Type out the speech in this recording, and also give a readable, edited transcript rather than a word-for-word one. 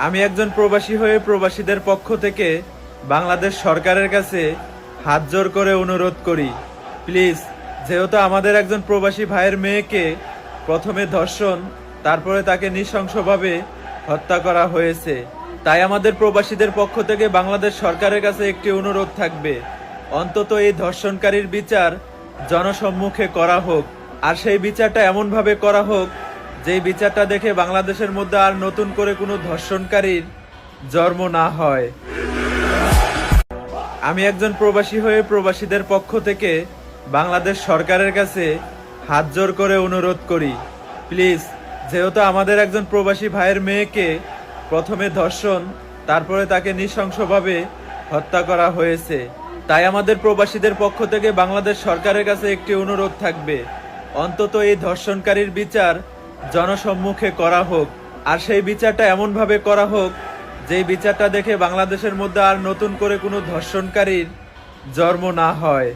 আমি একজন প্রবাসী হয়ে প্রবাসীদের পক্ষ থেকে বাংলাদেশ সরকারের কাছে হাত জোর করে অনুরোধ করি, প্লিজ, যেহেতু আমাদের একজন প্রবাসী ভাইয়ের মেয়েকে প্রথমে ধর্ষণ, তারপরে তাকে নৃশংসভাবে হত্যা করা হয়েছে, তাই আমাদের প্রবাসীদের পক্ষ থেকে বাংলাদেশ সরকারের কাছে একটি অনুরোধ থাকবে, অন্তত এই ধর্ষণকারীর বিচার জনসম্মুখে করা হোক। আর সেই বিচারটা এমনভাবে করা হোক যেই বিচারটা দেখে বাংলাদেশের মধ্যে আর নতুন করে কোনো ধর্ষণকারীর জন্ম না হয়। আমি একজন প্রবাসী হয়ে প্রবাসীদের পক্ষ থেকে বাংলাদেশ সরকারের কাছে হাত জোর করে অনুরোধ করি, প্লিজ, যেহেতু আমাদের একজন প্রবাসী ভাইয়ের মেয়েকে প্রথমে ধর্ষণ, তারপরে তাকে নৃশংসভাবে হত্যা করা হয়েছে, তাই আমাদের প্রবাসীদের পক্ষ থেকে বাংলাদেশ সরকারের কাছে একটি অনুরোধ থাকবে, অন্তত এই ধর্ষণকারীর বিচার জনসম্মুখে করা হোক। আর সেই বিচারটা এমনভাবে করা হোক যেই বিচারটা দেখে বাংলাদেশের মধ্যে আর নতুন করে কোনো ধর্ষণকারীর জন্ম না হয়।